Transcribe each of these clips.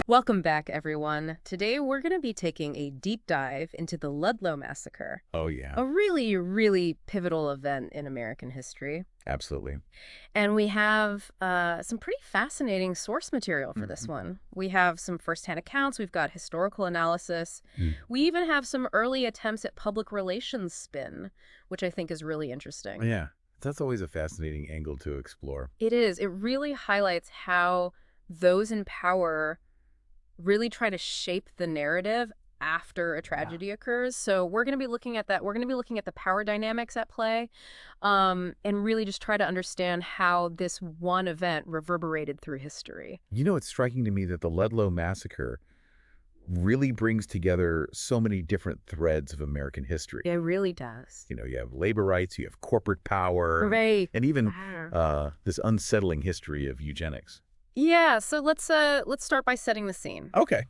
Welcome back, everyone. Today we're going to be taking a deep dive into the Ludlow Massacre. Oh, yeah. A really, really pivotal event in American history. Absolutely. And we have some pretty fascinating source material for this one. We have some firsthand accounts. We've got historical analysis. We even have some early attempts at public relations spin, which I think is really interesting. Yeah. That's always a fascinating angle to explore. It is. It really highlights how those in power really try to shape the narrative after a tragedy occurs. So we're going to be looking at that. We're going to be looking at the power dynamics at play, and really just try to understand how this one event reverberated through history. You know, it's striking to me that the Ludlow Massacre really brings together so many different threads of American history. It really does. You know, you have labor rights, you have corporate power, Right. and even this unsettling history of eugenics. Yeah, so let's start by setting the scene. Okay.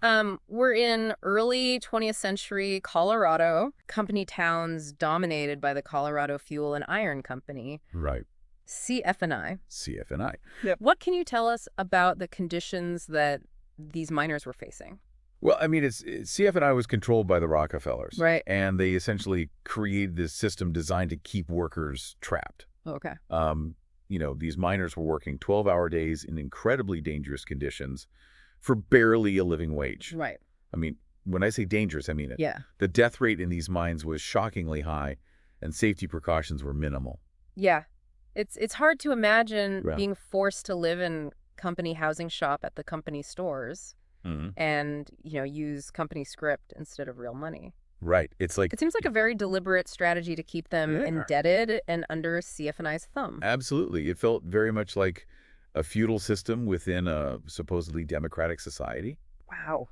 We're in early 20th century Colorado, company towns dominated by the Colorado Fuel and Iron Company, Right. CF&I. CF&I. What can you tell us about the conditions that these miners were facing? Well, I mean, CF&I was controlled by the Rockefellers. Right. And they essentially created this system designed to keep workers trapped. Okay. You know, these miners were working 12-hour days in incredibly dangerous conditions for barely a living wage. Right. I mean, when I say dangerous, I mean it. Yeah. The death rate in these mines was shockingly high, and safety precautions were minimal. Yeah. It's hard to imagine Yeah. being forced to live in company housing shop at the company stores and, use company script instead of real money. Right. It's like... It seems like a very deliberate strategy to keep them indebted and under CF&I's thumb. Absolutely. It felt very much like a feudal system within a supposedly democratic society. Wow.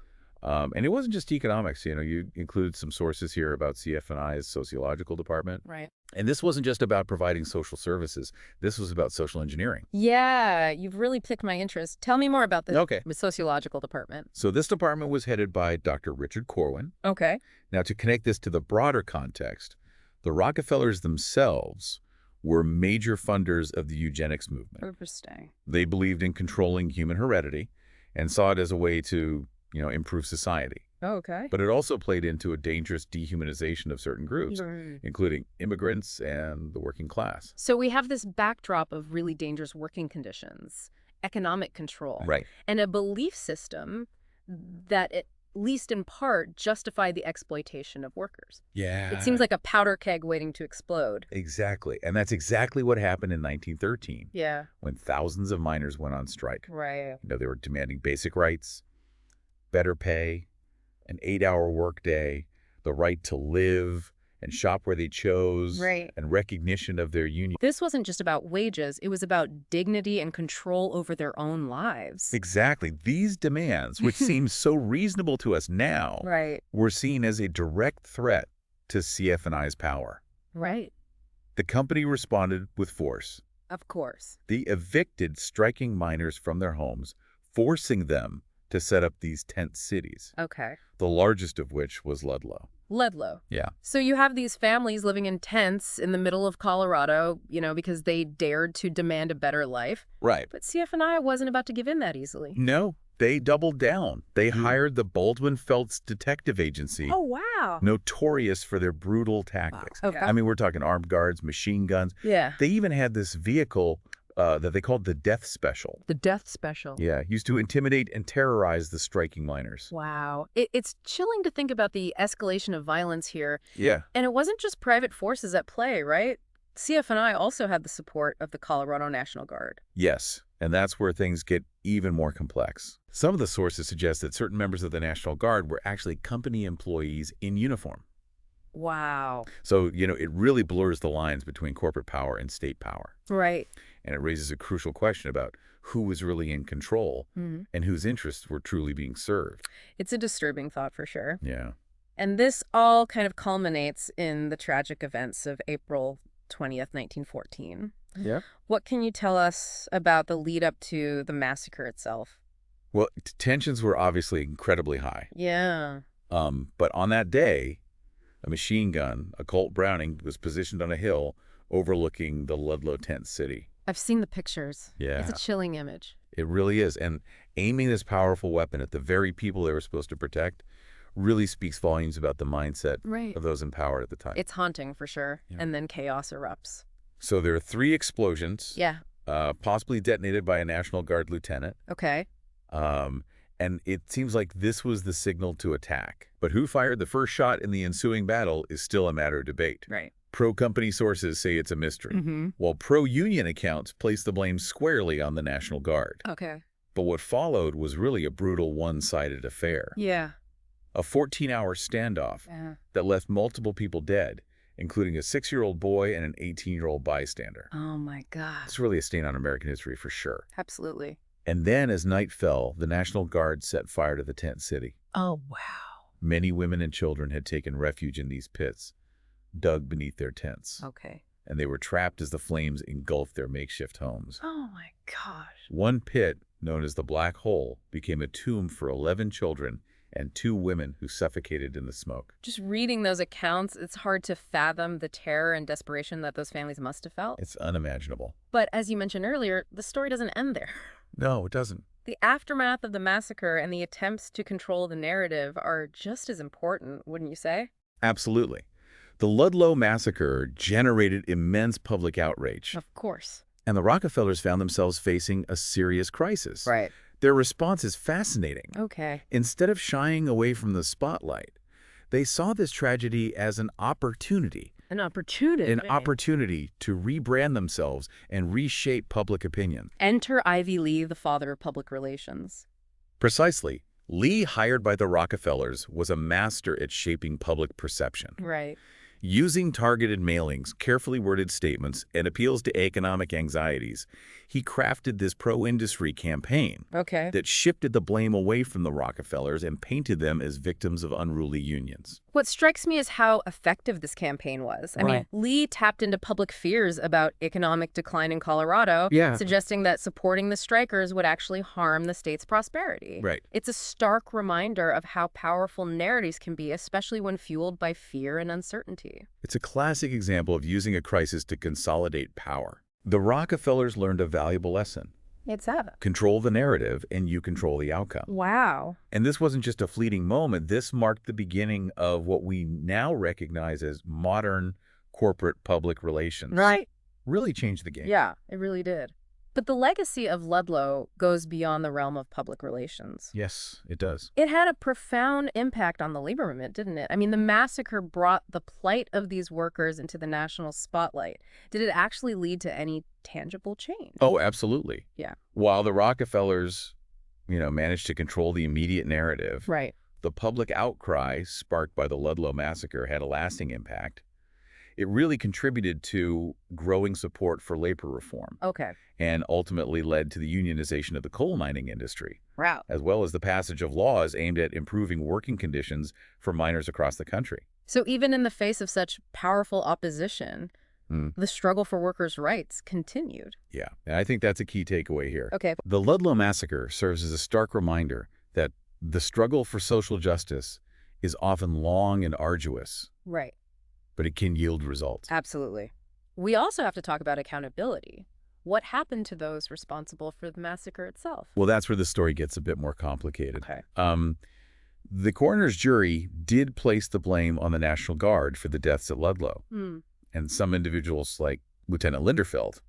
And it wasn't just economics. You know, you include some sources here about CF&I's sociological department. Right. And this wasn't just about providing social services. This was about social engineering. Yeah, you've really piqued my interest. Tell me more about the Okay. sociological department. So this department was headed by Dr. Richard Corwin. Okay. Now, to connect this to the broader context, the Rockefellers themselves were major funders of the eugenics movement. Interesting. They believed in controlling human heredity and saw it as a way to, improve society. Okay. But it also played into a dangerous dehumanization of certain groups, including immigrants and the working class. So we have this backdrop of really dangerous working conditions, economic control, Right. and a belief system that, at least in part, justified the exploitation of workers. Yeah. It seems like a powder keg waiting to explode. Exactly. And that's exactly what happened in 1913. Yeah. When thousands of miners went on strike. Right. They were demanding basic rights, better pay, an 8-hour workday, the right to live and shop where they chose, Right. and recognition of their union. This wasn't just about wages. It was about dignity and control over their own lives. Exactly. These demands, which seem so reasonable to us now, Right. were seen as a direct threat to CF&I's power. Right. The company responded with force. Of course. They evicted striking miners from their homes, forcing them to set up these tent cities, Okay. the largest of which was Ludlow. Ludlow. Yeah. So you have these families living in tents in the middle of Colorado, because they dared to demand a better life. Right. But CF&I wasn't about to give in that easily. No, they doubled down. They hired the Baldwin Felts Detective Agency, Oh, wow. notorious for their brutal tactics. Okay. I mean, we're talking armed guards, machine guns. Yeah. They even had this vehicle that they called the Death Special. The death special. Yeah, used to intimidate and terrorize the striking miners. Wow. It's chilling to think about the escalation of violence here. Yeah. And it wasn't just private forces at play, right? CF&I also had the support of the Colorado National Guard. Yes, and that's where things get even more complex. Some of the sources suggest that certain members of the National Guard were actually company employees in uniform. Wow. So, it really blurs the lines between corporate power and state power. Right. And it raises a crucial question about who was really in control and whose interests were truly being served. It's a disturbing thought for sure. Yeah. And this all kind of culminates in the tragic events of April 20th, 1914. Yeah. What can you tell us about the lead up to the massacre itself? Well, tensions were obviously incredibly high. Yeah. But on that day, a machine gun, a Colt Browning, was positioned on a hill overlooking the Ludlow tent city. I've seen the pictures. Yeah. It's a chilling image. It really is. And aiming this powerful weapon at the very people they were supposed to protect really speaks volumes about the mindset Right. of those in power at the time. It's haunting for sure. Yeah. And then chaos erupts. So there are 3 explosions, Yeah. possibly detonated by a National Guard lieutenant. Okay. And it seems like this was the signal to attack. But who fired the first shot in the ensuing battle is still a matter of debate. Right. Pro-company sources say it's a mystery, while pro-union accounts place the blame squarely on the National Guard. Okay. But what followed was really a brutal one-sided affair. Yeah. A 14-hour standoff Yeah. that left multiple people dead, including a 6-year-old boy and an 18-year-old bystander. Oh my God. It's really a stain on American history for sure. Absolutely. And then, as night fell, the National Guard set fire to the tent city. Oh, wow. Many women and children had taken refuge in these pits, dug beneath their tents, Okay. and they were trapped as the flames engulfed their makeshift homes. Oh my gosh. One pit, known as the Black Hole, became a tomb for 11 children and 2 women who suffocated in the smoke. Just reading those accounts, it's hard to fathom the terror and desperation that those families must have felt. It's unimaginable. But as you mentioned earlier, the story doesn't end there. No, it doesn't. The aftermath of the massacre and the attempts to control the narrative are just as important, wouldn't you say? Absolutely. The Ludlow Massacre generated immense public outrage, Of course. and the Rockefellers found themselves facing a serious crisis. Right. Their response is fascinating. Okay. Instead of shying away from the spotlight, they saw this tragedy as an opportunity. An opportunity. An opportunity to rebrand themselves and reshape public opinion. Enter Ivy Lee, the father of public relations. Precisely. Lee, hired by the Rockefellers, was a master at shaping public perception. Right. Using targeted mailings, carefully worded statements, and appeals to economic anxieties, he crafted this pro-industry campaign Okay. that shifted the blame away from the Rockefellers and painted them as victims of unruly unions. What strikes me is how effective this campaign was. I mean, Right. Lee tapped into public fears about economic decline in Colorado, Yeah. suggesting that supporting the strikers would actually harm the state's prosperity. Right. It's a stark reminder of how powerful narratives can be, especially when fueled by fear and uncertainty. It's a classic example of using a crisis to consolidate power. The Rockefellers learned a valuable lesson. It's that. Control the narrative, and you control the outcome. Wow. And this wasn't just a fleeting moment. This marked the beginning of what we now recognize as modern corporate public relations. Right. Really changed the game. Yeah, it really did. But the legacy of Ludlow goes beyond the realm of public relations. Yes, it does. It had a profound impact on the labor movement, didn't it? I mean, the massacre brought the plight of these workers into the national spotlight. Did it actually lead to any tangible change? Oh, absolutely. Yeah. While the Rockefellers, managed to control the immediate narrative, Right. the public outcry sparked by the Ludlow Massacre had a lasting impact. It really contributed to growing support for labor reform Okay. and ultimately led to the unionization of the coal mining industry, Wow. as well as the passage of laws aimed at improving working conditions for miners across the country. So even in the face of such powerful opposition, Mm. the struggle for workers' rights continued. Yeah, and I think that's a key takeaway here. Okay. The Ludlow Massacre serves as a stark reminder that the struggle for social justice is often long and arduous, Right. but it can yield results. Absolutely. We also have to talk about accountability. What happened to those responsible for the massacre itself? Well, that's where the story gets a bit more complicated. Okay. The coroner's jury did place the blame on the National Guard for the deaths at Ludlow, and some individuals, like Lieutenant Linderfeld,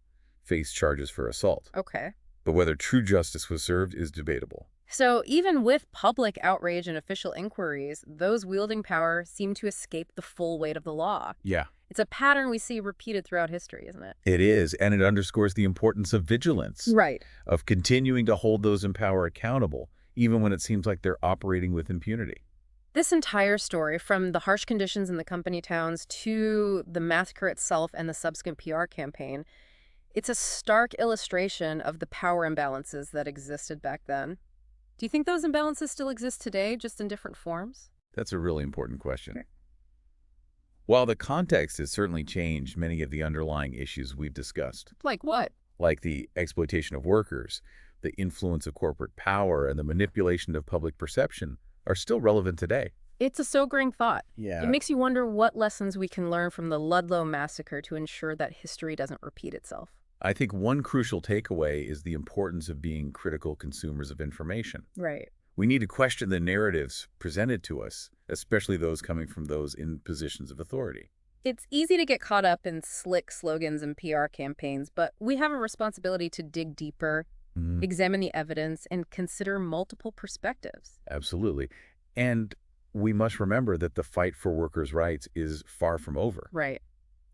faced charges for assault. Okay. But whether true justice was served is debatable. So even with public outrage and official inquiries, those wielding power seem to escape the full weight of the law. Yeah, It's a pattern we see repeated throughout history, isn't it? it is, and it underscores the importance of vigilance, Right. of continuing to hold those in power accountable, even when it seems like they're operating with impunity. This entire story, from the harsh conditions in the company towns to the massacre itself and the subsequent PR campaign, it's a stark illustration of the power imbalances that existed back then. Do you think those imbalances still exist today, just in different forms? That's a really important question. While the context has certainly changed, many of the underlying issues we've discussed, Like what? like the exploitation of workers, the influence of corporate power, and the manipulation of public perception, are still relevant today. It's a sobering thought. Yeah. It makes you wonder what lessons we can learn from the Ludlow Massacre to ensure that history doesn't repeat itself. I think one crucial takeaway is the importance of being critical consumers of information. Right. We need to question the narratives presented to us, especially those coming from those in positions of authority. It's easy to get caught up in slick slogans and PR campaigns, but we have a responsibility to dig deeper, Mhm. examine the evidence, and consider multiple perspectives. Absolutely. And we must remember that the fight for workers' rights is far from over. Right.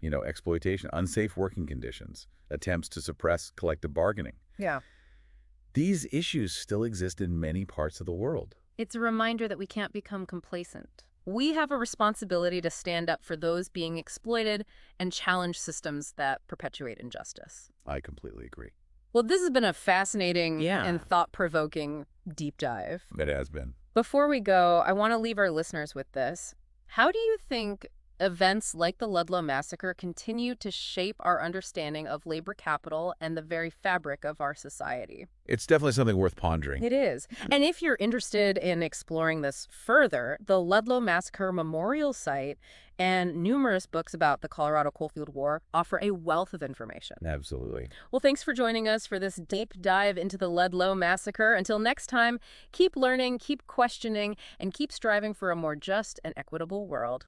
Exploitation, unsafe working conditions, attempts to suppress collective bargaining. Yeah. These issues still exist in many parts of the world. It's a reminder that we can't become complacent. We have a responsibility to stand up for those being exploited and challenge systems that perpetuate injustice. I completely agree. Well, this has been a fascinating Yeah. and thought-provoking deep dive. It has been. Before we go, I want to leave our listeners with this. How do you think events like the Ludlow Massacre continue to shape our understanding of labor capital and the very fabric of our society? It's definitely something worth pondering. It is. And if you're interested in exploring this further, the Ludlow Massacre Memorial Site and numerous books about the Colorado Coalfield War offer a wealth of information. Absolutely. Well, thanks for joining us for this deep dive into the Ludlow Massacre. Until next time, keep learning, keep questioning, and keep striving for a more just and equitable world.